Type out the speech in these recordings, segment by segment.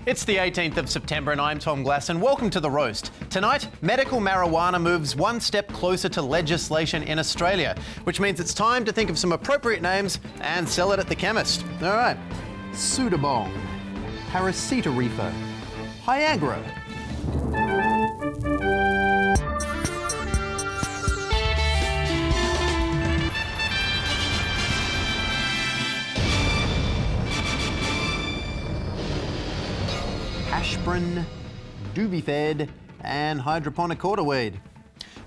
It's the 18th of September and I'm Tom Glass and welcome to The Roast. Tonight, medical marijuana moves one step closer to legislation in Australia, which means it's time to think of some appropriate names and sell it at the chemist. All right. Sudabong, Paracetarifa, Viagra. Aspirin, Dubifed, and hydroponic corderweed.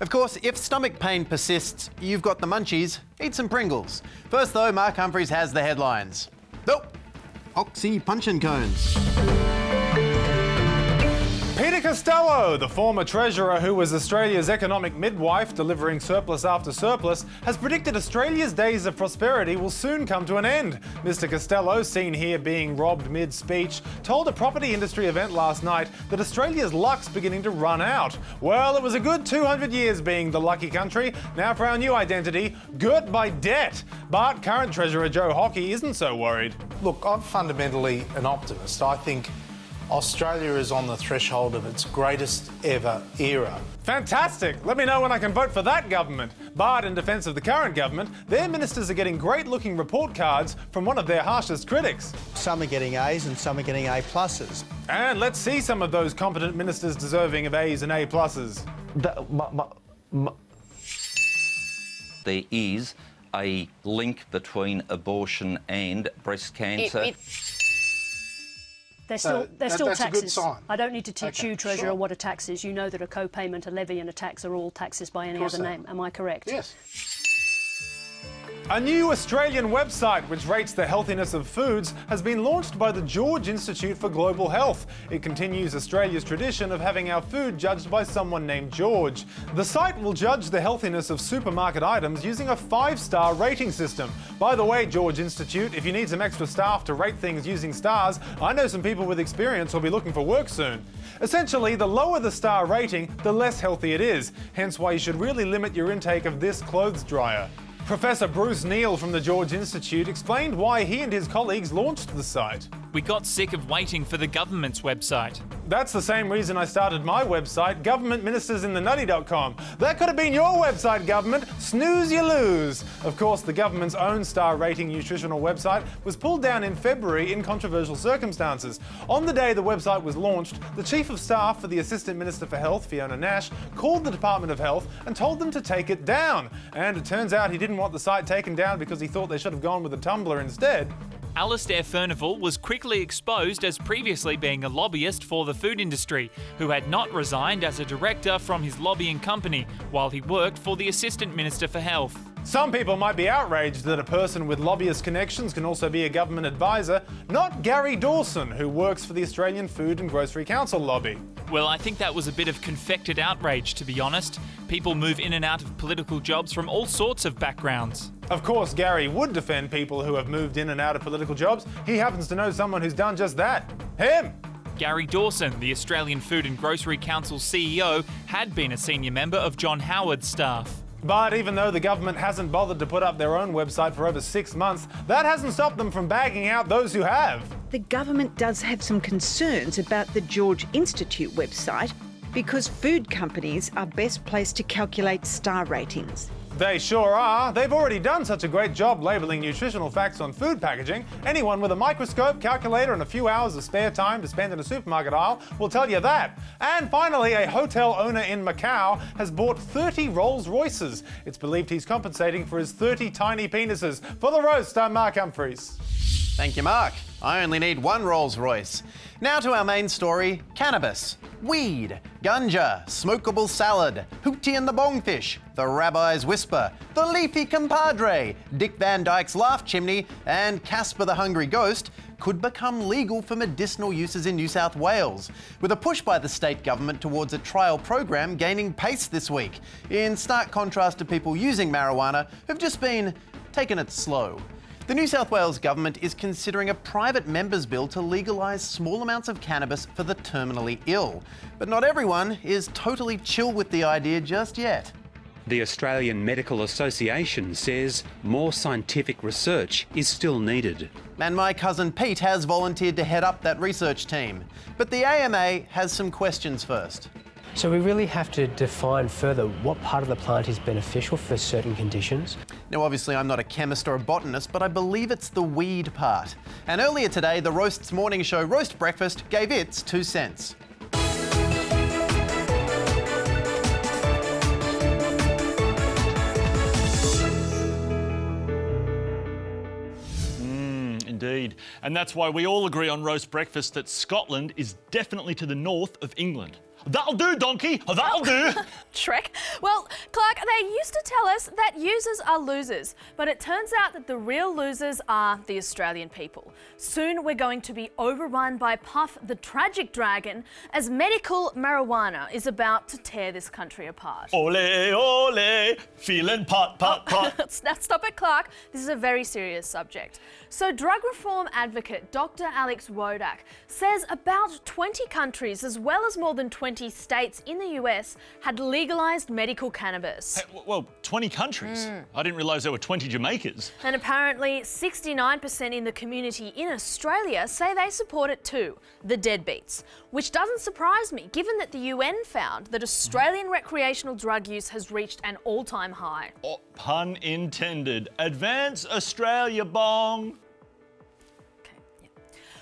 Of course, if stomach pain persists, you've got the munchies. Eat some Pringles. First though, Mark Humphries has the headlines. Nope. Oxy Punchin' Cones. Peter Costello, the former treasurer who was Australia's economic midwife delivering surplus after surplus, has predicted Australia's days of prosperity will soon come to an end. Mr Costello, seen here being robbed mid-speech, told a property industry event last night that Australia's luck's beginning to run out. Well, it was a good 200 years being the lucky country. Now for our new identity, girt by debt. But current treasurer Joe Hockey isn't so worried. Look, I'm fundamentally an optimist. I think Australia is on the threshold of its greatest ever era. Fantastic! Let me know when I can vote for that government. But in defence of the current government, their ministers are getting great-looking report cards from one of their harshest critics. Some are getting A's and some are getting A pluses. And let's see some of those competent ministers deserving of A's and A pluses. There is a link between abortion and breast cancer. They're still that's taxes. a good sign. I don't need to teach Okay, you, Treasurer, sure. what a tax is. You know that a co-payment, a levy and a tax are all taxes by any other name. Am I correct? Yes. A new Australian website which rates the healthiness of foods has been launched by the George Institute for Global Health. It continues Australia's tradition of having our food judged by someone named George. The site will judge the healthiness of supermarket items using a 5-star rating system. By the way, George Institute, if you need some extra staff to rate things using stars, I know some people with experience who'll be looking for work soon. Essentially, the lower the star rating, the less healthy it is. Hence why you should really limit your intake of this clothes dryer. Professor Bruce Neal from the George Institute explained why he and his colleagues launched the site. We got sick of waiting for the government's website. That's the same reason I started my website, governmentministersinthenutty.com. That could have been your website, government. Snooze, you lose. Of course, the government's own star rating nutritional website was pulled down in February in controversial circumstances. On the day the website was launched, the Chief of Staff for the Assistant Minister for Health, Fiona Nash, called the Department of Health and told them to take it down. And it turns out he didn't want the site taken down because he thought they should have gone with a Tumblr instead. Alistair Furnival was quickly exposed as previously being a lobbyist for the food industry, who had not resigned as a director from his lobbying company while he worked for the Assistant Minister for Health. Some people might be outraged that a person with lobbyist connections can also be a government advisor, not Gary Dawson, who works for the Australian Food and Grocery Council lobby. Well, I think that was a bit of confected outrage, to be honest. People move in and out of political jobs from all sorts of backgrounds. Of course, Gary would defend people who have moved in and out of political jobs. He happens to know someone who's done just that. Him! Gary Dawson, the Australian Food and Grocery Council CEO, had been a senior member of John Howard's staff. But even though the government hasn't bothered to put up their own website for over 6 months, that hasn't stopped them from bagging out those who have. The government does have some concerns about the George Institute website because food companies are best placed to calculate star ratings. They sure are. They've already done such a great job labelling nutritional facts on food packaging. Anyone with a microscope, calculator and a few hours of spare time to spend in a supermarket aisle will tell you that. And finally, a hotel owner in Macau has bought 30 Rolls Royces. It's believed he's compensating for his 30 tiny penises. For The Roast, I'm Mark Humphries. Thank you, Mark. I only need one Rolls Royce. Now to our main story, cannabis. Weed, ganja, smokable salad, Hootie and the Bongfish, the Rabbi's Whisper, the Leafy Compadre, Dick Van Dyke's Laugh Chimney, and Casper the Hungry Ghost could become legal for medicinal uses in New South Wales, with a push by the state government towards a trial program gaining pace this week, in stark contrast to people using marijuana who've just been taking it slow. The New South Wales government is considering a private member's bill to legalise small amounts of cannabis for the terminally ill. But not everyone is totally chill with the idea just yet. The Australian Medical Association says more scientific research is still needed. And my cousin Pete has volunteered to head up that research team. But the AMA has some questions first. So we really have to define further what part of the plant is beneficial for certain conditions. Now, obviously, I'm not a chemist or a botanist, but I believe it's the weed part. And earlier today, the Roast's morning show Roast Breakfast gave its 2 cents. Indeed. And that's why we all agree on Roast Breakfast that Scotland is definitely to the north of England. That'll do, donkey! That'll do! Shrek. Well, Clark, they used to tell us that users are losers, but it turns out that the real losers are the Australian people. Soon we're going to be overrun by Puff the Tragic Dragon as medical marijuana is about to tear this country apart. Ole, ole, feeling pot, pot, pot. Stop it, Clark. This is a very serious subject. So drug reform advocate Dr. Alex Wodak says about 20 countries, as well as more than 20 states in the US, had legalised medical cannabis. Hey, well, 20 countries? I didn't realise there were 20 Jamaicas. And apparently 69% in the community in Australia say they support it too, the deadbeats. Which doesn't surprise me, given that the UN found that Australian recreational drug use has reached an all-time high. Oh, pun intended. Advance Australia, bong!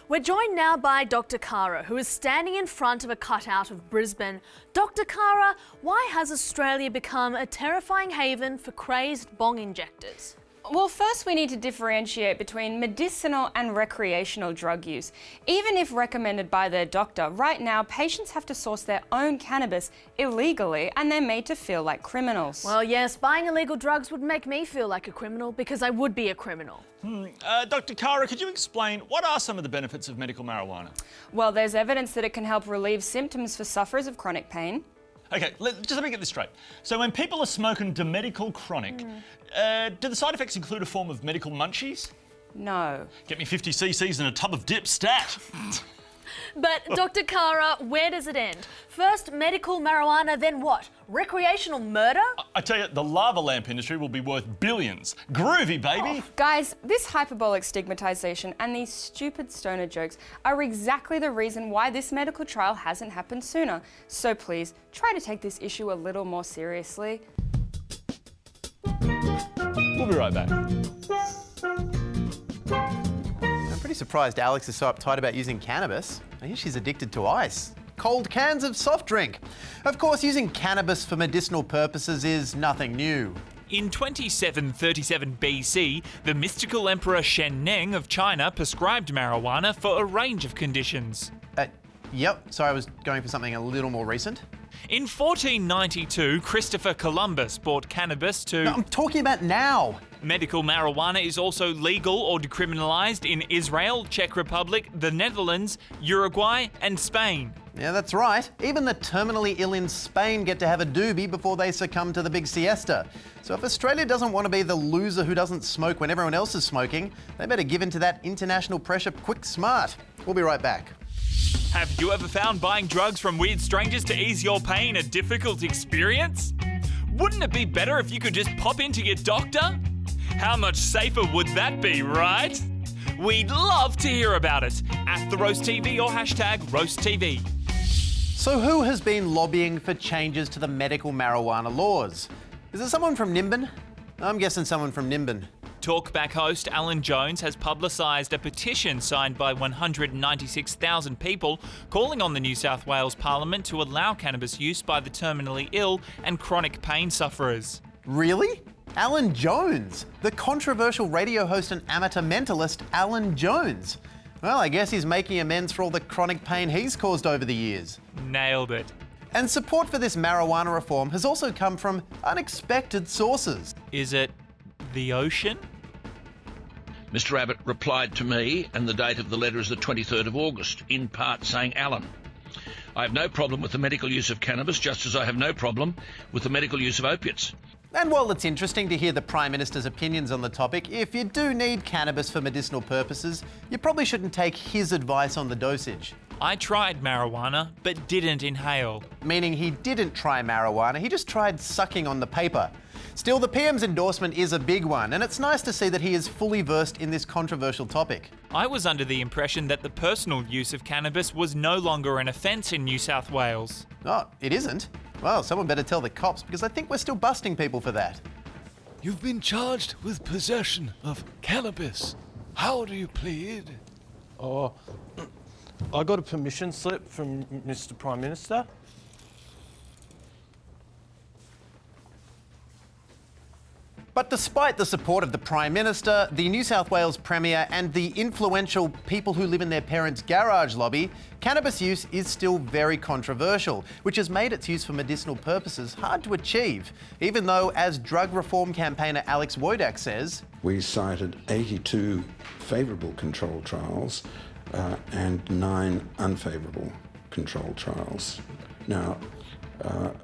We're joined now by Dr. Kara, who is standing in front of a cutout of Brisbane. Dr. Kara, why has Australia become a terrifying haven for crazed bong injectors? Well, first we need to differentiate between medicinal and recreational drug use. Even if recommended by their doctor, right now patients have to source their own cannabis illegally and they're made to feel like criminals. Well, yes, buying illegal drugs would make me feel like a criminal because I would be a criminal. Dr. Kara, could you explain what are some of the benefits of medical marijuana? Well, there's evidence that it can help relieve symptoms for sufferers of chronic pain. Okay, just let me get this straight. So when people are smoking to medical chronic, do the side effects include a form of medical munchies? No. Get me 50 cc's and a tub of dip, stat. But Dr. Kara, where does it end? First medical marijuana, then what? Recreational murder? I tell you, the lava lamp industry will be worth billions. Groovy, baby! Guys, this hyperbolic stigmatisation and these stupid stoner jokes are exactly the reason why this medical trial hasn't happened sooner. So please, try to take this issue a little more seriously. We'll be right back. I'm pretty surprised Alex is so uptight about using cannabis. I hear she's addicted to ice. Cold cans of soft drink. Of course, using cannabis for medicinal purposes is nothing new. In 2737 BC, the mystical Emperor Shen Neng of China prescribed marijuana for a range of conditions. Yep, sorry, I was going for something a little more recent. In 1492, Christopher Columbus brought cannabis to... No, I'm talking about now. Medical marijuana is also legal or decriminalised in Israel, Czech Republic, the Netherlands, Uruguay and Spain. Yeah, that's right. Even the terminally ill in Spain get to have a doobie before they succumb to the big siesta. So if Australia doesn't want to be the loser who doesn't smoke when everyone else is smoking, they better give in to that international pressure quick smart. We'll be right back. Have you ever found buying drugs from weird strangers to ease your pain a difficult experience? Wouldn't it be better if you could just pop into your doctor? How much safer would that be, right? We'd love to hear about it at The Roast TV or hashtag RoastTV. So who has been lobbying for changes to the medical marijuana laws? Is it someone from Nimbin? I'm guessing someone from Nimbin. Talkback host Alan Jones has publicised a petition signed by 196,000 people calling on the New South Wales Parliament to allow cannabis use by the terminally ill and chronic pain sufferers. Really? Alan Jones, the controversial radio host and amateur mentalist Alan Jones. Well, I guess he's making amends for all the chronic pain he's caused over the years. Nailed it. And support for this marijuana reform has also come from unexpected sources. Is it the ocean? Mr Abbott replied to me, and the date of the letter is the 23rd of August, in part saying, Alan, I have no problem with the medical use of cannabis, just as I have no problem with the medical use of opiates. And while it's interesting to hear the Prime Minister's opinions on the topic, if you do need cannabis for medicinal purposes, you probably shouldn't take his advice on the dosage. I tried marijuana, but didn't inhale. Meaning he didn't try marijuana, he just tried sucking on the paper. Still, the PM's endorsement is a big one, and it's nice to see that he is fully versed in this controversial topic. I was under the impression that the personal use of cannabis was no longer an offence in New South Wales. Oh, it isn't? Well, someone better tell the cops, because I think we're still busting people for that. You've been charged with possession of cannabis. How do you plead? Oh, I got a permission slip from Mr. Prime Minister. But despite the support of the Prime Minister, the New South Wales Premier and the influential people who live in their parents' garage lobby, cannabis use is still very controversial, which has made its use for medicinal purposes hard to achieve, even though, as drug reform campaigner Alex Wodak says, we cited 82 favourable control trials and 9 unfavourable control trials. Now,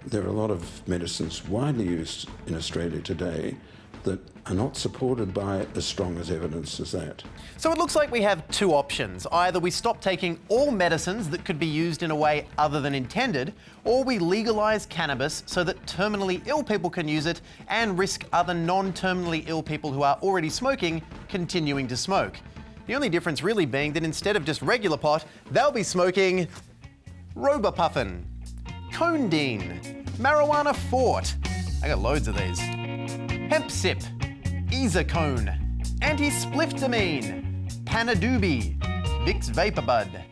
there are a lot of medicines widely used in Australia today that are not supported by as strong as evidence as that. So it looks like we have two options. Either we stop taking all medicines that could be used in a way other than intended, or we legalise cannabis so that terminally ill people can use it and risk other non-terminally ill people who are already smoking continuing to smoke. The only difference really being that instead of just regular pot, they'll be smoking Robopuffin, Conedine, Marijuana Fort. I got loads of these. Hemp Sip, Isacone, Anti-Spliffdamine, Panadoobie, Vicks Vapor Bud,